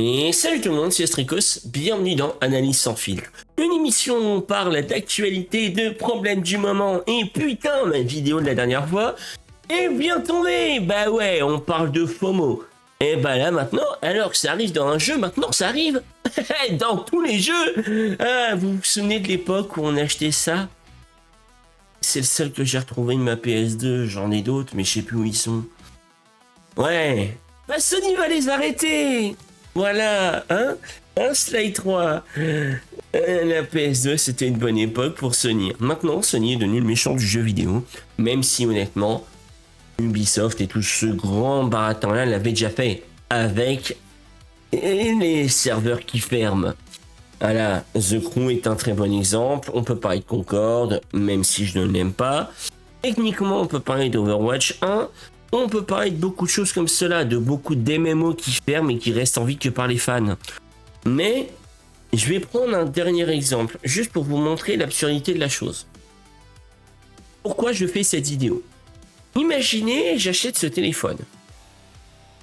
Et salut tout le monde, c'est Strikos, bienvenue dans Analyse sans filtre. Une émission où on parle d'actualité, de problèmes du moment, et putain, ma vidéo de la dernière fois est bien tombée. Bah ouais, on parle de FOMO. Et bah là maintenant, alors que ça arrive dans un jeu, maintenant ça arrive dans tous les jeux. Ah, vous vous souvenez de l'époque où on achetait ça? C'est le seul que j'ai retrouvé de ma PS2, j'en ai d'autres, mais je sais plus où ils sont. Ouais, bah Sony va les arrêter. Voilà, hein, Slide 3. La PS2, c'était une bonne époque pour Sony. Maintenant, Sony est devenu le méchant du jeu vidéo, même si honnêtement, Ubisoft et tout ce grand baratin-là l'avaient déjà fait avec les serveurs qui ferment. Voilà, The Crew est un très bon exemple. On peut parler de Concorde, même si je ne l'aime pas. Techniquement, on peut parler d'Overwatch 1. On peut parler de beaucoup de choses comme cela, de beaucoup d'MMO qui ferment et qui restent en vie que par les fans. Mais je vais prendre un dernier exemple, juste pour vous montrer l'absurdité de la chose. Pourquoi je fais cette vidéo? Imaginez, j'achète ce téléphone.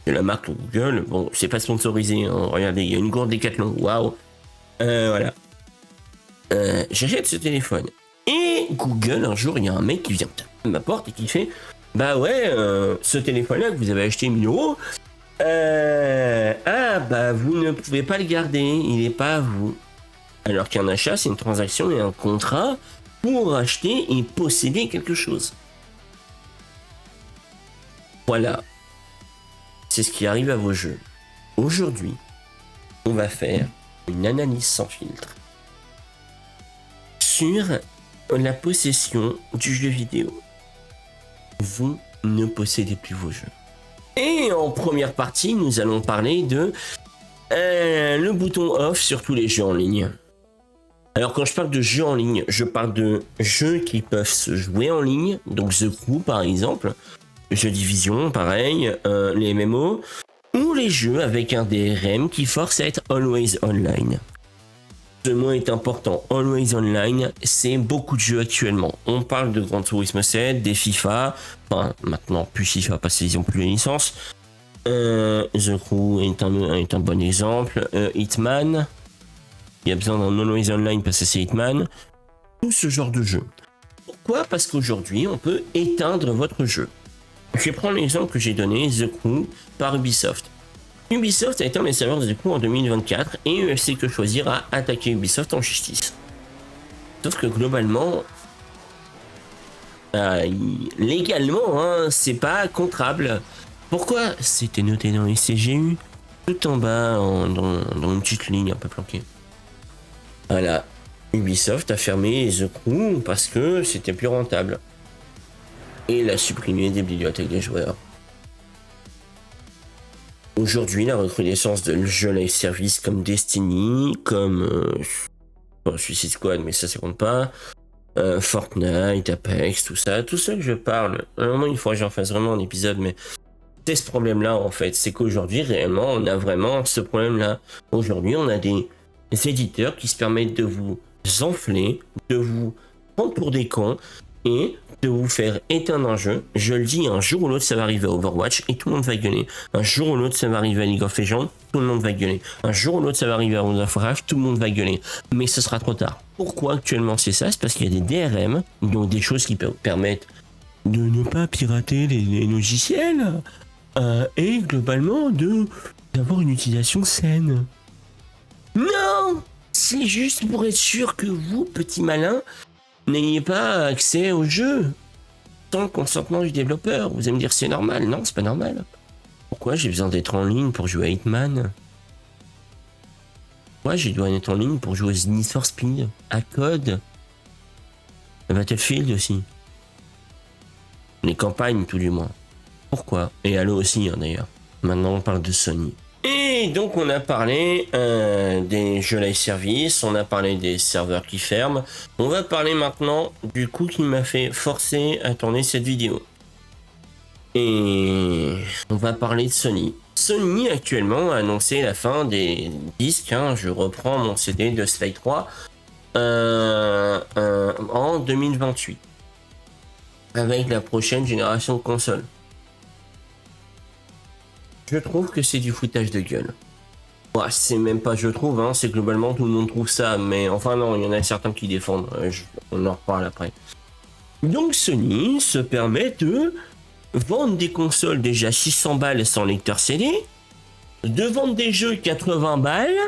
De la marque Google, bon, c'est pas sponsorisé, hein. Regardez, il y a une gourde Decathlon, waouh. Voilà. J'achète ce téléphone. Et Google, un jour, il y a un mec qui vient taper à ma porte et qui fait... Bah ouais, ce téléphone-là que vous avez acheté 1000 euros, bah vous ne pouvez pas le garder, il n'est pas à vous. Alors qu'un achat, c'est une transaction et un contrat pour acheter et posséder quelque chose. Voilà. C'est ce qui arrive à vos jeux. Aujourd'hui, on va faire une analyse sans filtre sur la possession du jeu vidéo. Vous ne possédez plus vos jeux. Et en première partie, nous allons parler de le bouton off sur tous les jeux en ligne. Alors quand je parle de jeux en ligne, je parle de jeux qui peuvent se jouer en ligne, donc The Crew par exemple, The Division pareil, les MMO, ou les jeux avec un DRM qui force à être always online. Ce mot est important, always online, c'est beaucoup de jeux actuellement. On parle de Gran Turismo 7, des FIFA, enfin maintenant plus FIFA parce qu'ils n'ont plus les licences. The Crew est un bon exemple. Hitman, il y a besoin d'un always online parce que c'est Hitman. Tout ce genre de jeu. Pourquoi? Parce qu'aujourd'hui on peut éteindre votre jeu. Je vais prendre l'exemple que j'ai donné, The Crew par Ubisoft. Ubisoft a éteint les serveurs de The Crew en 2024 et UFC Que Choisir a attaqué Ubisoft en justice. Sauf que globalement, légalement, hein, c'est pas contrable. Pourquoi? C'était noté dans les CGU, tout en bas, dans une petite ligne un peu planquée. Voilà, Ubisoft a fermé The Crew parce que c'était plus rentable. Et il a supprimé des bibliothèques des joueurs. Aujourd'hui, la recrudescence de jeux live service comme Destiny, comme Suicide Squad, mais ça compte pas, Fortnite, Apex, tout ça que je parle. Vraiment, il faudrait que j'en fasse vraiment un épisode, mais c'est ce problème-là en fait. C'est qu'aujourd'hui, réellement, on a vraiment ce problème-là. Aujourd'hui, on a des éditeurs qui se permettent de vous enfler, de vous prendre pour des cons et de vous faire éteindre un jeu. Je le dis, un jour ou l'autre ça va arriver à Overwatch et tout le monde va gueuler. Un jour ou l'autre ça va arriver à League of Legends, tout le monde va gueuler. Un jour ou l'autre ça va arriver à World of Warcraft, tout le monde va gueuler. Mais ce sera trop tard. Pourquoi actuellement c'est ça? C'est parce qu'il y a des DRM, donc des choses qui permettent de ne pas pirater les logiciels et globalement d'avoir une utilisation saine. Non! C'est juste pour être sûr que vous, petits malins, n'ayez pas accès au jeu sans le consentement du développeur. Vous allez me dire c'est normal. Non, c'est pas normal. Pourquoi j'ai besoin d'être en ligne pour jouer à Hitman? Pourquoi j'ai besoin d'être en ligne pour jouer à Need for Speed, à Code, à Battlefield aussi? Les campagnes tout du moins. Pourquoi? Et Halo aussi hein, d'ailleurs. Maintenant on parle de Sony. Et donc on a parlé des jeux live service, on a parlé des serveurs qui ferment. On va parler maintenant du coup qui m'a fait forcer à tourner cette vidéo. Et on va parler de Sony. Sony actuellement a annoncé la fin des disques, hein, je reprends mon CD de Slide 3 en 2028. Avec la prochaine génération de consoles. Je trouve que c'est du foutage de gueule. Ouais, c'est même pas je trouve, hein, c'est globalement tout le monde trouve ça, mais enfin non, il y en a certains qui défendent, on en reparle après. Donc Sony se permet de vendre des consoles déjà 600 balles sans lecteur CD, de vendre des jeux 80 balles,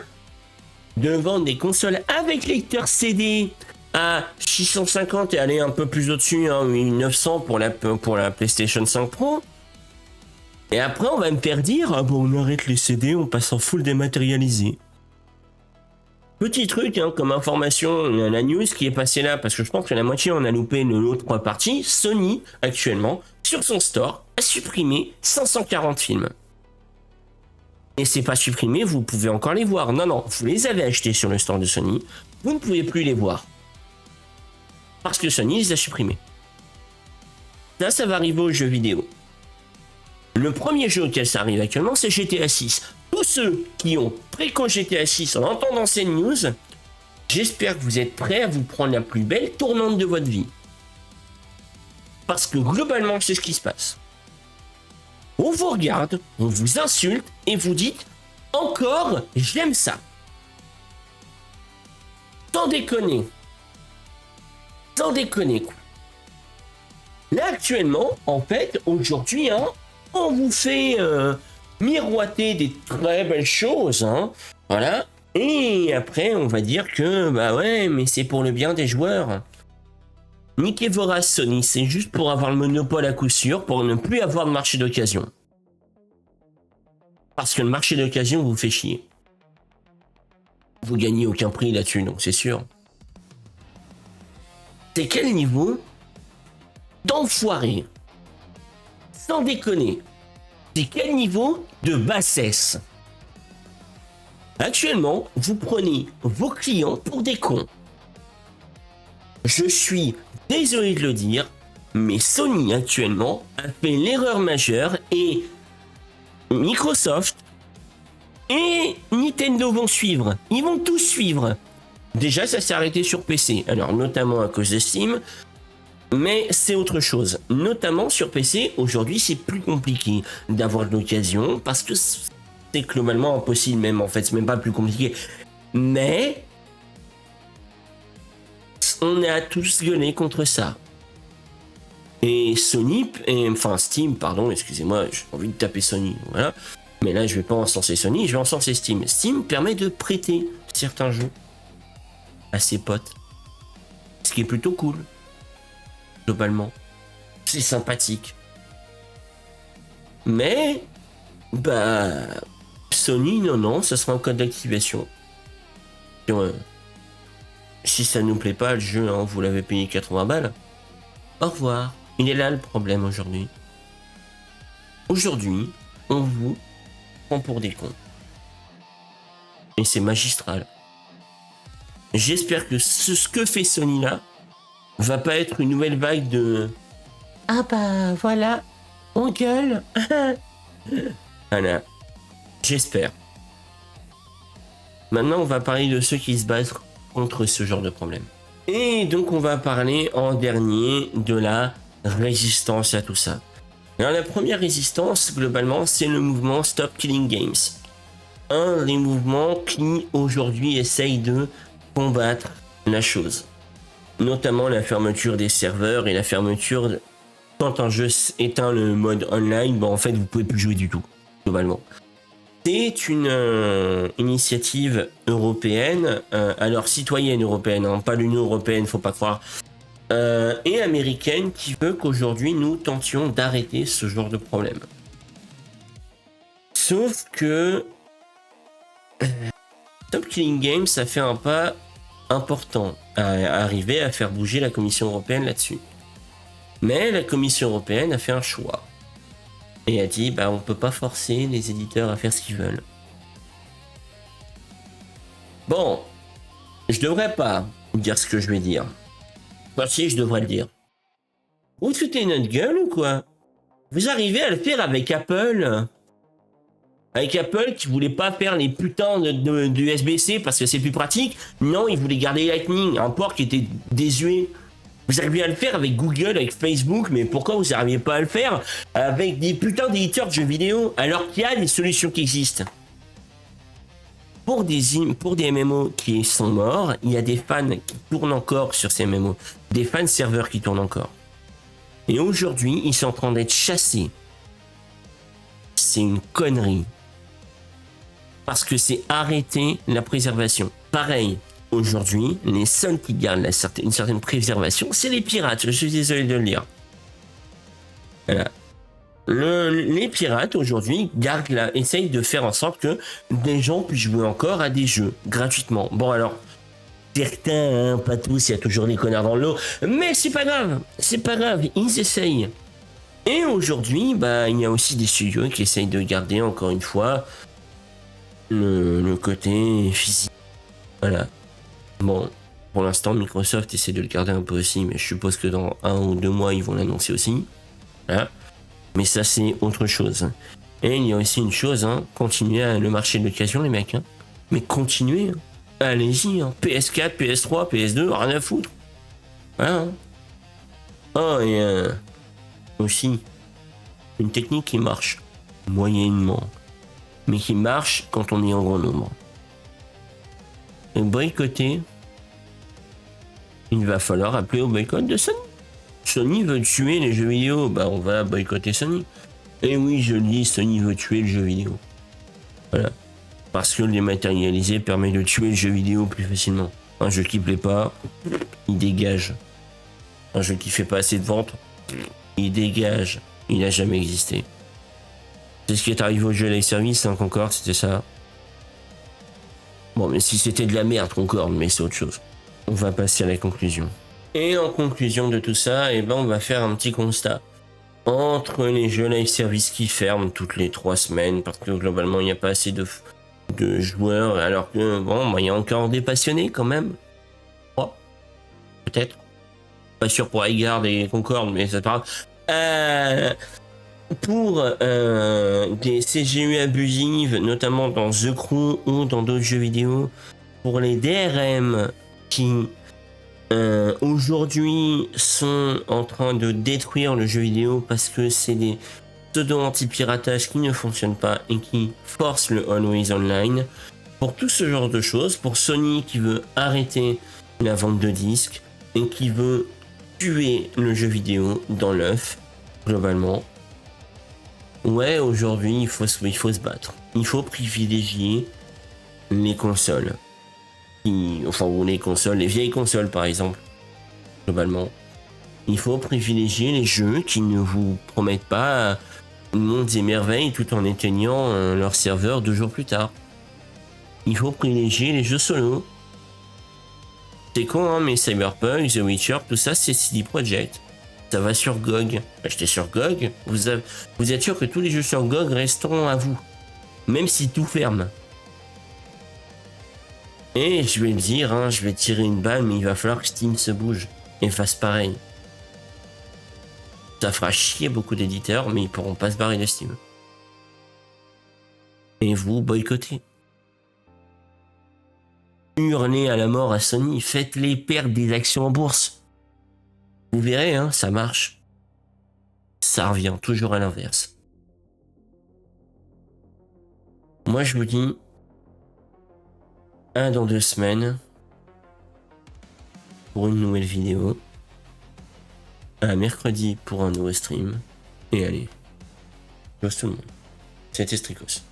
de vendre des consoles avec lecteur CD à 650 et aller un peu plus au-dessus, hein, 900 pour la PlayStation 5 Pro. Et après, on va me faire dire, ah bon, on arrête les CD, on passe en full dématérialisé. Petit truc, hein, comme information, la news qui est passée là, parce que je pense que la moitié on a loupé l'autre partie, Sony, actuellement, sur son store, a supprimé 540 films. Et c'est pas supprimé, vous pouvez encore les voir. Non, non, vous les avez achetés sur le store de Sony, vous ne pouvez plus les voir. Parce que Sony les a supprimés. Là, ça va arriver aux jeux vidéo. Le premier jeu auquel ça arrive actuellement, c'est GTA 6. Tous ceux qui ont préco GTA 6 en entendant ces news, j'espère que vous êtes prêts à vous prendre la plus belle tournante de votre vie. Parce que globalement, c'est ce qui se passe. On vous regarde, on vous insulte et vous dites « Encore, j'aime ça ». Sans déconner. Sans déconner, quoi. Là, actuellement, en fait, aujourd'hui, hein, on vous fait miroiter des très belles choses, hein, voilà. Et après, on va dire que, bah ouais, mais c'est pour le bien des joueurs. Niquez vos races, Sony, c'est juste pour avoir le monopole à coup sûr, pour ne plus avoir de marché d'occasion. Parce que le marché d'occasion vous fait chier. Vous gagnez aucun prix là-dessus, donc c'est sûr. C'est quel niveau d'enfoiré? Sans déconner. C'est quel niveau de bassesse? Actuellement, vous prenez vos clients pour des cons. Je suis désolé de le dire, mais Sony actuellement a fait l'erreur majeure et Microsoft et Nintendo vont suivre. Ils vont tous suivre. Déjà, ça s'est arrêté sur PC, alors notamment à cause de Steam. Mais c'est autre chose. Notamment sur PC, aujourd'hui, c'est plus compliqué d'avoir de l'occasion parce que c'est globalement impossible même. En fait, c'est même pas plus compliqué. Mais on a tous gueulé contre ça. Et Sony, enfin Steam, pardon, excusez-moi, j'ai envie de taper Sony, voilà. Mais là, je vais pas encenser Sony, je vais encenser Steam. Steam permet de prêter certains jeux à ses potes. Ce qui est plutôt cool. Globalement. C'est sympathique. Mais, bah, Sony, non, ça sera un code d'activation. Si ça nous plaît pas, le jeu, hein, vous l'avez payé 80 balles. Au revoir. Il est là le problème aujourd'hui. Aujourd'hui, on vous prend pour des cons. Et c'est magistral. J'espère que ce que fait Sony là va pas être une nouvelle vague de « Ah bah voilà, on gueule !» Voilà. J'espère. Maintenant, on va parler de ceux qui se battent contre ce genre de problème. Et donc, on va parler en dernier de la résistance à tout ça. Alors, la première résistance, globalement, c'est le mouvement Stop Killing Games. Un des mouvements qui, aujourd'hui, essaye de combattre la chose. Notamment la fermeture des serveurs et la fermeture quand un jeu éteint le mode online, bah en fait vous pouvez plus jouer du tout, globalement. C'est une initiative européenne, alors citoyenne européenne, hein, pas l'Union européenne, faut pas croire, et américaine qui veut qu'aujourd'hui nous tentions d'arrêter ce genre de problème. Sauf que Stop Killing Games, ça fait un pas important à arriver à faire bouger la Commission européenne là-dessus. Mais la Commission européenne a fait un choix. Et a dit, bah on peut pas forcer les éditeurs à faire ce qu'ils veulent. Bon, je devrais pas dire ce que je vais dire. Bah si, je devrais le dire. Vous foutez notre gueule ou quoi? Vous arrivez à le faire avec Apple? Avec Apple qui voulait pas faire les putains de USB-C parce que c'est plus pratique. Non, ils voulaient garder Lightning, un port qui était désuet. Vous arrivez à le faire avec Google, avec Facebook, mais pourquoi vous n'arriviez pas à le faire avec des putains d'éditeurs de jeux vidéo alors qu'il y a des solutions qui existent? pour des MMO qui sont morts, il y a des fans qui tournent encore sur ces MMO, des fans serveurs qui tournent encore. Et aujourd'hui, ils sont en train d'être chassés. C'est une connerie. Parce que c'est arrêter la préservation. Pareil, aujourd'hui, les seuls qui gardent une certaine préservation, c'est les pirates. Je suis désolé de le dire. Voilà. Les pirates aujourd'hui essayent de faire en sorte que des gens puissent jouer encore à des jeux gratuitement. Bon alors, certains, hein, pas tous, il y a toujours des connards dans l'eau, mais c'est pas grave, ils essayent. Et aujourd'hui, bah, il y a aussi des studios qui essayent de garder encore une fois le côté physique. Voilà. Bon, pour l'instant, Microsoft essaie de le garder un peu aussi, mais je suppose que dans 1 ou 2 mois, ils vont l'annoncer aussi. Voilà. Mais ça, c'est autre chose. Et il y a aussi une chose, hein, continuez le marché de l'occasion, les mecs. Hein. Mais continuez. Hein. Allez-y. Hein. PS4, PS3, PS2, rien à foutre. Voilà. Hein. Oh, et aussi, une technique qui marche moyennement, mais qui marche quand on est en grand nombre. Et boycotter, il va falloir appeler au boycott de Sony. Sony veut tuer les jeux vidéo, bah on va boycotter Sony. Et oui, je le dis, Sony veut tuer le jeu vidéo. Voilà. Parce que le dématérialisé permet de tuer le jeu vidéo plus facilement. Un jeu qui plaît pas, il dégage. Un jeu qui fait pas assez de ventes, il dégage. Il n'a jamais existé. C'est ce qui est arrivé au jeu live service, hein, Concorde, c'était ça. Bon, mais si c'était de la merde, Concorde, mais c'est autre chose. On va passer à la conclusion. Et en conclusion de tout ça, eh ben, on va faire un petit constat. Entre les jeux live service qui ferment toutes les 3 semaines, parce que globalement, il n'y a pas assez de joueurs, alors que, bon, il y a encore des passionnés quand même. 3, peut-être. Pas sûr pour Highguard et Concorde, mais ça parle. Pour des CGU abusives, notamment dans The Crew ou dans d'autres jeux vidéo, pour les DRM qui aujourd'hui sont en train de détruire le jeu vidéo parce que c'est des pseudo anti-piratage qui ne fonctionnent pas et qui forcent le Always Online. Pour tout ce genre de choses, pour Sony qui veut arrêter la vente de disques et qui veut tuer le jeu vidéo dans l'œuf, globalement. Ouais, aujourd'hui, il faut se battre. Il faut privilégier les consoles. Ou les consoles, les vieilles consoles par exemple, globalement. Il faut privilégier les jeux qui ne vous promettent pas mondes et merveilles tout en éteignant leur serveur 2 jours plus tard. Il faut privilégier les jeux solo. C'est con, hein, mais Cyberpunk, The Witcher, tout ça, c'est CD Projekt. Ça va sur GOG. Achetez sur GOG. Vous êtes sûr que tous les jeux sur GOG resteront à vous. Même si tout ferme. Et je vais le dire, hein, je vais tirer une balle, mais il va falloir que Steam se bouge et fasse pareil. Ça fera chier beaucoup d'éditeurs, mais ils pourront pas se barrer de Steam. Et vous boycottez. Hurlez à la mort à Sony, faites-les perdre des actions en bourse. Vous verrez, hein, ça marche. Ça revient toujours à l'inverse. Moi, je vous dis, dans 2 semaines, pour une nouvelle vidéo. Un mercredi pour un nouveau stream. Et allez, ciao tout le monde. C'était Strikos.